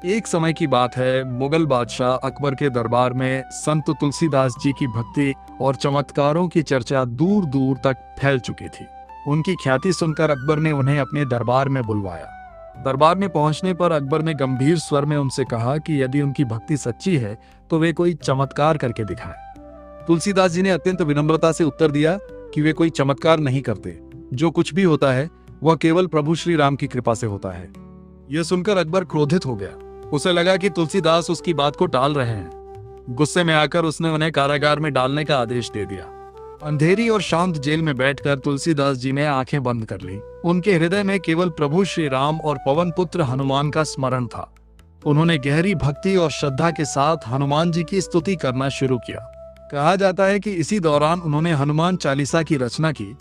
एक समय की बात है, मुगल बादशाह अकबर के दरबार में संत तुलसीदास जी की भक्ति और चमत्कारों की चर्चा दूर दूर तक फैल चुकी थी। उनकी ख्याति सुनकर अकबर ने उन्हें अपने दरबार में बुलवाया। दरबार में पहुंचने पर अकबर ने गंभीर स्वर में उनसे कहा कि यदि उनकी भक्ति सच्ची है तो वे कोई चमत्कार करके दिखाएं। तुलसीदास जी ने अत्यंत विनम्रता से उत्तर दिया कि वे कोई चमत्कार नहीं करते, जो कुछ भी होता है वह केवल प्रभु श्री राम की कृपा से होता है। यह सुनकर अकबर क्रोधित हो गया। उसे लगा कि तुलसीदास उसकी बात को टाल रहे हैं। गुस्से में आकर उसने उन्हें कारागार में डालने का आदेश दे दिया। अंधेरी और शांत जेल में बैठकर तुलसीदास जी ने आंखें बंद कर ली। उनके हृदय में केवल प्रभु श्री राम और पवन पुत्र हनुमान का स्मरण था। उन्होंने गहरी भक्ति और श्रद्धा के साथ हनुमान जी की स्तुति करना शुरू किया। कहा जाता है कि इसी दौरान उन्होंने हनुमान चालीसा की रचना की,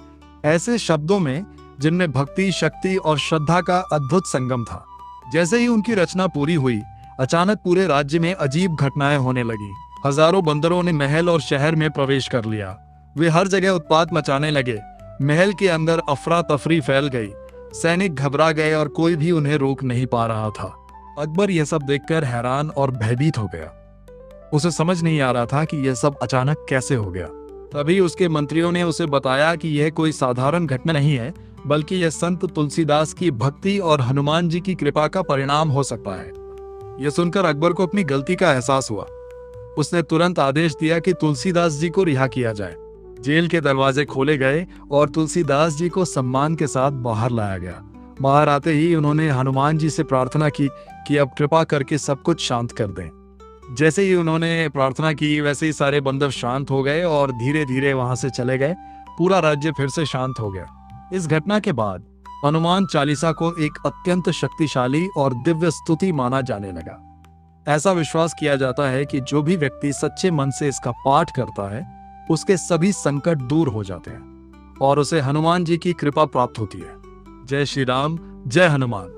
ऐसे शब्दों में जिनमें भक्ति, शक्ति और श्रद्धा का अद्भुत संगम था। जैसे ही उनकी रचना पूरी हुई, अचानक पूरे राज्य में अजीब घटनाएं होने लगी। हजारों बंदरों ने महल और शहर में प्रवेश कर लिया। वे हर जगह उत्पात मचाने लगे। महल के अंदर अफरा तफरी फैल गई। सैनिक घबरा गए और कोई भी उन्हें रोक नहीं पा रहा था। अकबर यह सब देखकर हैरान और भयभीत हो गया। उसे समझ नहीं आ रहा था कि यह सब अचानक कैसे हो गया। तभी उसके मंत्रियों ने उसे बताया कि यह कोई साधारण घटना नहीं है, बल्कि यह संत तुलसीदास की भक्ति और हनुमान जी की कृपा का परिणाम हो सकता है। यह सुनकर अकबर को अपनी गलती का एहसास हुआ। उसने तुरंत आदेश दिया कि तुलसीदास जी को रिहा किया जाए। जेल के दरवाजे खोले गए और तुलसीदास जी को सम्मान के साथ बाहर लाया गया। बाहर आते ही उन्होंने हनुमान जी से प्रार्थना की कि अब कृपा करके सब कुछ शांत कर दें। जैसे ही उन्होंने प्रार्थना की, वैसे ही सारे बंदर शांत हो गए और धीरे धीरे वहां से चले गए। पूरा राज्य फिर से शांत हो गया। इस घटना के बाद हनुमान चालीसा को एक अत्यंत शक्तिशाली और दिव्य स्तुति माना जाने लगा। ऐसा विश्वास किया जाता है कि जो भी व्यक्ति सच्चे मन से इसका पाठ करता है, उसके सभी संकट दूर हो जाते हैं और उसे हनुमान जी की कृपा प्राप्त होती है। जय श्री राम, जय हनुमान।